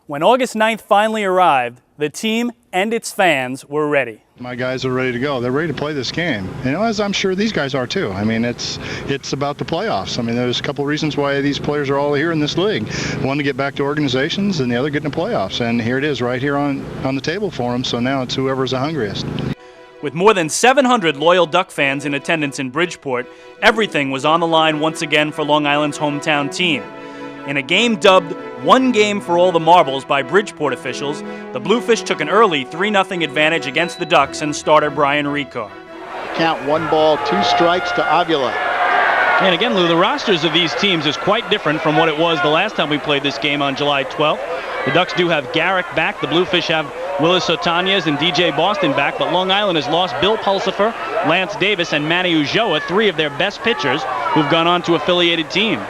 When August 9th finally arrived, the team and its fans were ready. My guys are ready to go. They're ready to play this game. As I'm sure these guys are too. I mean, it's about the playoffs. I mean, there's a couple of reasons why these players are all here in this league. One, to get back to organizations, and the other, getting to playoffs. And here it is right here on the table for them. So now it's whoever's the hungriest. With more than 700 loyal Duck fans in attendance in Bridgeport, everything was on the line once again for Long Island's hometown team. In a game dubbed "One Game for All the Marbles" by Bridgeport officials, the Bluefish took an early 3-0 advantage against the Ducks and starter Brian Ricard. Count 1 ball, 2 strikes to Avila. And again, Lou, the rosters of these teams is quite different from what it was the last time we played this game on July 12th. The Ducks do have Garrick back. The Bluefish have Willis Otanez and DJ Boston back, but Long Island has lost Bill Pulsifer, Lance Davis, and Manny Ulloa, 3 of their best pitchers who've gone on to affiliated teams.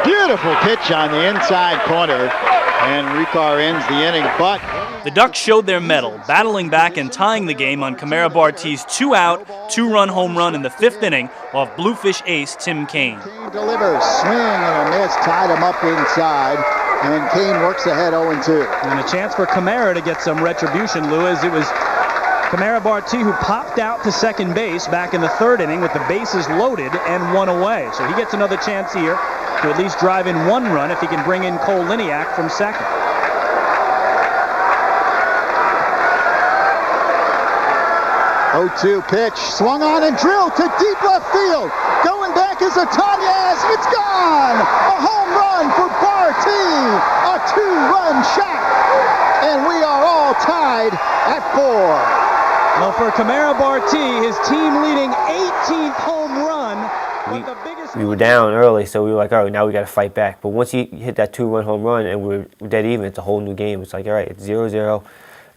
Beautiful pitch on the inside corner, and Ricard ends the inning, but the Ducks showed their mettle, battling back and tying the game on Kamara Barti's 2-out, 2-run home run in the 5th inning off Bluefish ace Tim Kaine. Kaine delivers, swing and a miss, tied him up inside, and Kaine works ahead 0-2. And a chance for Kamara to get some retribution, Lou, as it was Kamara Barti who popped out to second base back in the 3rd inning with the bases loaded and 1 away. So he gets another chance here to at least drive in 1 run if he can bring in Cole Liniak from second. 0-2 pitch, swung on and drilled to deep left field. Going back is Otanez. It's gone! A home run for Barti! A 2-run shot! And we are all tied at 4. Well, for Kamara Barti, his team-leading 18th home run. We were down early, so we were like, all right, now we got to fight back. But once you hit that 2-run home run and we're dead even, it's a whole new game. It's like, all right, it's 0-0.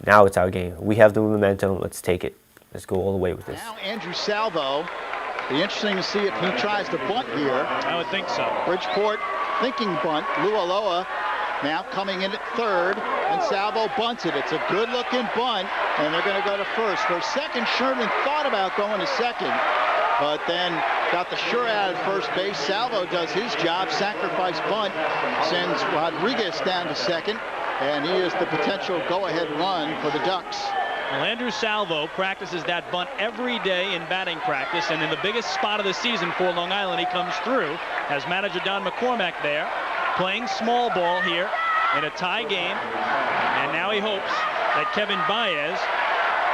Now it's our game. We have the momentum. Let's take it. Let's go all the way with this. Now Andrew Salvo. Be interesting to see if he tries to bunt here. I would think so. Bridgeport thinking bunt. Lou Ulloa now coming in at 3rd, and Salvo bunts it. It's a good-looking bunt, and they're going to go to first. For a second, Sherman thought about going to second, but then got the sure out at first base. Salvo does his job, sacrifice bunt, sends Rodriguez down to second, and he is the potential go-ahead run for the Ducks. Well, Andrew Salvo practices that bunt every day in batting practice, and in the biggest spot of the season for Long Island, he comes through. Has manager Don McCormack there, playing small ball here in a tie game, and now he hopes that Kevin Baez,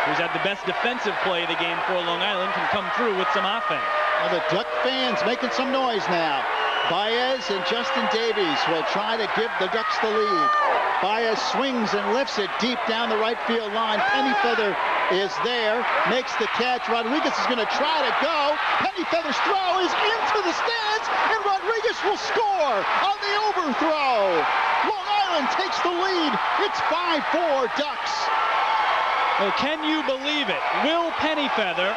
who's had the best defensive play of the game for Long Island, can come through with some offense. Well, the Duck fans making some noise now. Baez and Justin Davies will try to give the Ducks the lead. Baez swings and lifts it deep down the right field line. Pennyfeather is there, makes the catch. Rodriguez is going to try to go. Pennyfeather's throw is into the stands, and Rodriguez will score on the overthrow. Long Island takes the lead. It's 5-4 Ducks. Well, can you believe it? Will Pennyfeather,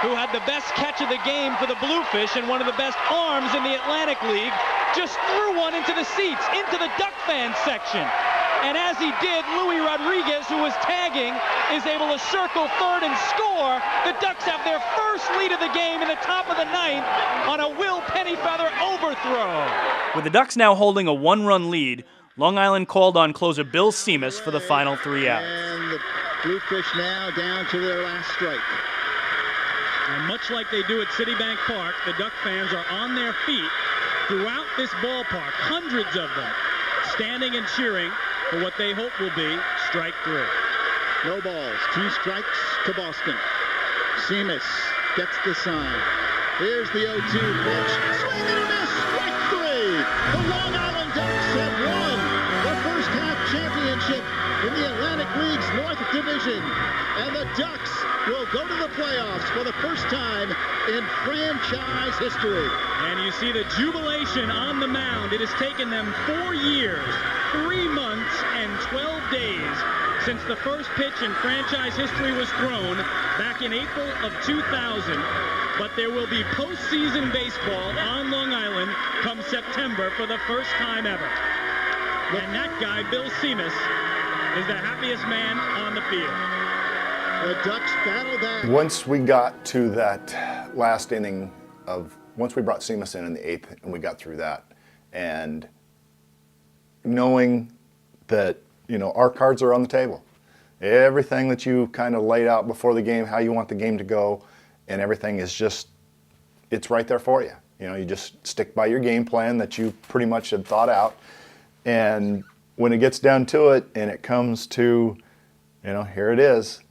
who had the best catch of the game for the Bluefish and one of the best arms in the Atlantic League, just threw one into the seats, into the Duck fan section. And as he did, Louis Rodriguez, who was tagging, is able to circle 3rd and score. The Ducks have their first lead of the game in the top of the 9th on a Will Pennyfeather overthrow. With the Ducks now holding a 1-run lead, Long Island called on closer Bill Seamus for the final 3 outs. And the Bluefish now down to their last strike. And much like they do at Citibank Park, the Duck fans are on their feet throughout this ballpark, hundreds of them, standing and cheering for what they hope will be strike 3. No balls, 2 strikes to Boston. Seamus gets the sign. Here's the 0-2 pitch. Swing and a miss, strike 3. The Long Island Ducks have won the first half championship in the Atlantic League's North Division. And the Ducks will go to the playoffs for the first time in franchise history. And you see the jubilation on the mound. It has taken them 4 years, 3 months, and 12 days since the first pitch in franchise history was thrown back in April of 2000. But there will be postseason baseball on Long Island come September for the first time ever. And that guy, Bill Seamus, is the happiest man on the field. The Ducks battle that. Once we got to that last inning once we brought Seamus in the 8th and we got through that, and knowing that, our cards are on the table. Everything that you kind of laid out before the game, how you want the game to go, and everything is just, it's right there for you. You just stick by your game plan that you pretty much had thought out. And when it gets down to it and it comes to, here it is,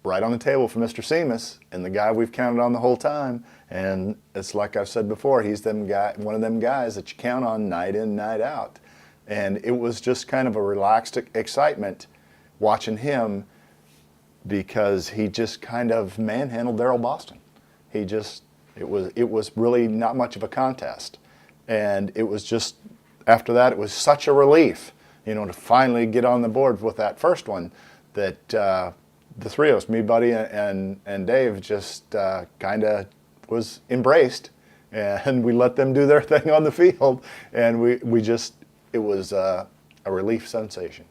right on the table for Mr. Seamus, and the guy we've counted on the whole time. And it's like I've said before, he's one of them guys that you count on night in, night out. And it was just kind of a relaxed excitement watching him, because he just kind of manhandled Daryl Boston. It was really not much of a contest. And it was just, after that, it was such a relief, to finally get on the board with that first one, that the three of us, me, Buddy, and Dave, just kind of was embraced, and we let them do their thing on the field, and it was a relief sensation.